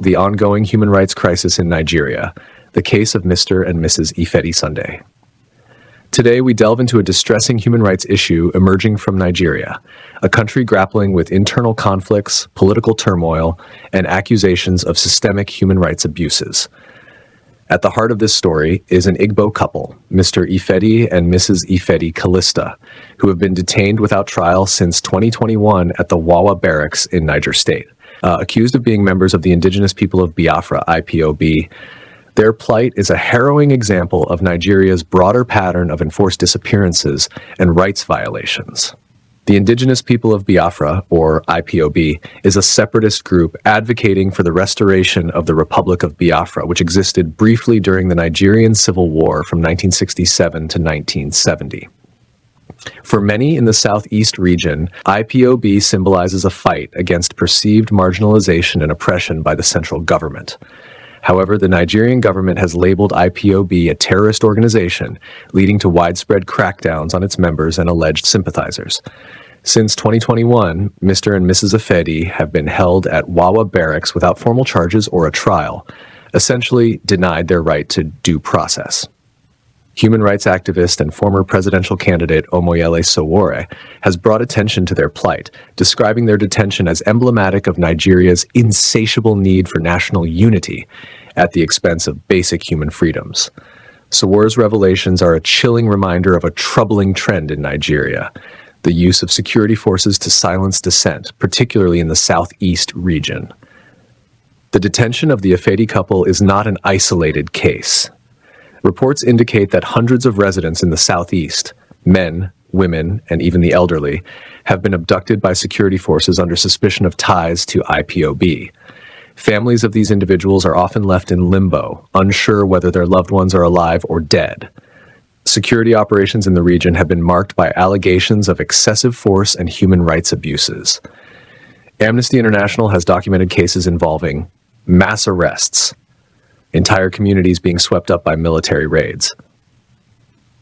the ongoing human rights crisis in Nigeria, the case of Mr. and Mrs. Ifedi Sunday. Today, we delve into a distressing human rights issue emerging from Nigeria, a country grappling with internal conflicts, political turmoil, and accusations of systemic human rights abuses. At the heart of this story is an Igbo couple, Mr. Ifedi and Mrs. Ifedi Callista, who have been detained without trial since 2021 at the Wawa Barracks in Niger State. Accused of being members of the indigenous people of Biafra, IPOB, their plight is a harrowing example of Nigeria's broader pattern of enforced disappearances and rights violations. The Indigenous People of Biafra, or IPOB, is a separatist group advocating for the restoration of the Republic of Biafra, which existed briefly during the Nigerian Civil War from 1967 to 1970. For many in the southeast region, IPOB symbolizes a fight against perceived marginalization and oppression by the central government. However, the Nigerian government has labeled IPOB a terrorist organization, leading to widespread crackdowns on its members and alleged sympathizers. Since 2021, Mr. and Mrs. Ifedi have been held at Wawa Barracks without formal charges or a trial, essentially denied their right to due process. Human rights activist and former presidential candidate Omoyele Sowore has brought attention to their plight, describing their detention as emblematic of Nigeria's insatiable need for national unity at the expense of basic human freedoms. Sowore's revelations are a chilling reminder of a troubling trend in Nigeria: the use of security forces to silence dissent, particularly in the southeast region. The detention of the Ifedi couple is not an isolated case. Reports indicate that hundreds of residents in the southeast, men, women, and even the elderly, have been abducted by security forces under suspicion of ties to IPOB. Families of these individuals are often left in limbo, unsure whether their loved ones are alive or dead. Security operations in the region have been marked by allegations of excessive force and human rights abuses. Amnesty International has documented cases involving mass arrests, entire communities being swept up by military raids,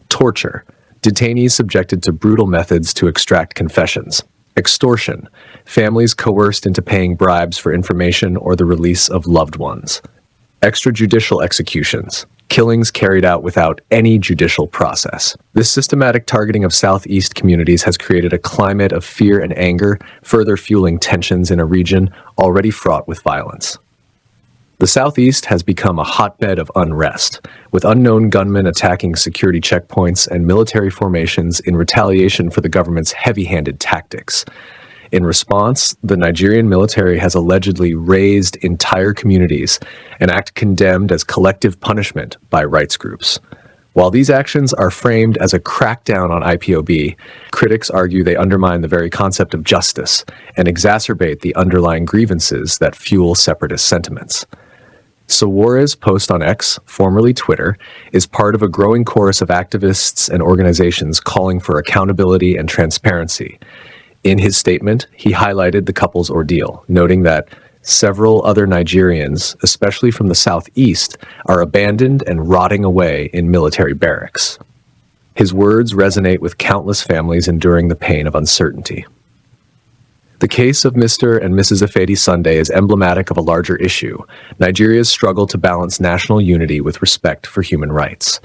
torture, detainees subjected to brutal methods to extract confessions, extortion, families coerced into paying bribes for information or the release of loved ones, extrajudicial executions, killings carried out without any judicial process. This systematic targeting of southeast communities has created a climate of fear and anger, further fueling tensions in a region already fraught with violence. The southeast has become a hotbed of unrest, with unknown gunmen attacking security checkpoints and military formations in retaliation for the government's heavy-handed tactics. In response, the Nigerian military has allegedly razed entire communities, an act condemned as collective punishment by rights groups. While these actions are framed as a crackdown on IPOB, critics argue they undermine the very concept of justice and exacerbate the underlying grievances that fuel separatist sentiments. Sowore's post on X, formerly Twitter, is part of a growing chorus of activists and organizations calling for accountability and transparency. In his statement, he highlighted the couple's ordeal, noting that several other Nigerians, especially from the southeast, are abandoned and rotting away in military barracks. His words resonate with countless families enduring the pain of uncertainty. The case of Mr. and Mrs. Ifedi Sunday is emblematic of a larger issue: Nigeria's struggle to balance national unity with respect for human rights.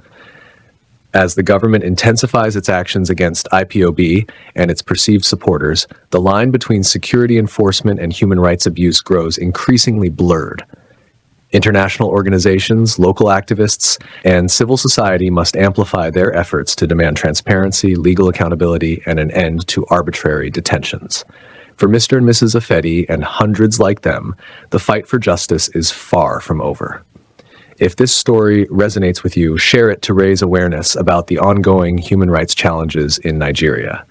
As the government intensifies its actions against IPOB and its perceived supporters, the line between security enforcement and human rights abuse grows increasingly blurred. International organizations, local activists, and civil society must amplify their efforts to demand transparency, legal accountability, and an end to arbitrary detentions. For Mr. and Mrs. Ifedi and hundreds like them, the fight for justice is far from over. If this story resonates with you, share it to raise awareness about the ongoing human rights challenges in Nigeria.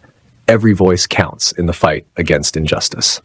Every voice counts in the fight against injustice.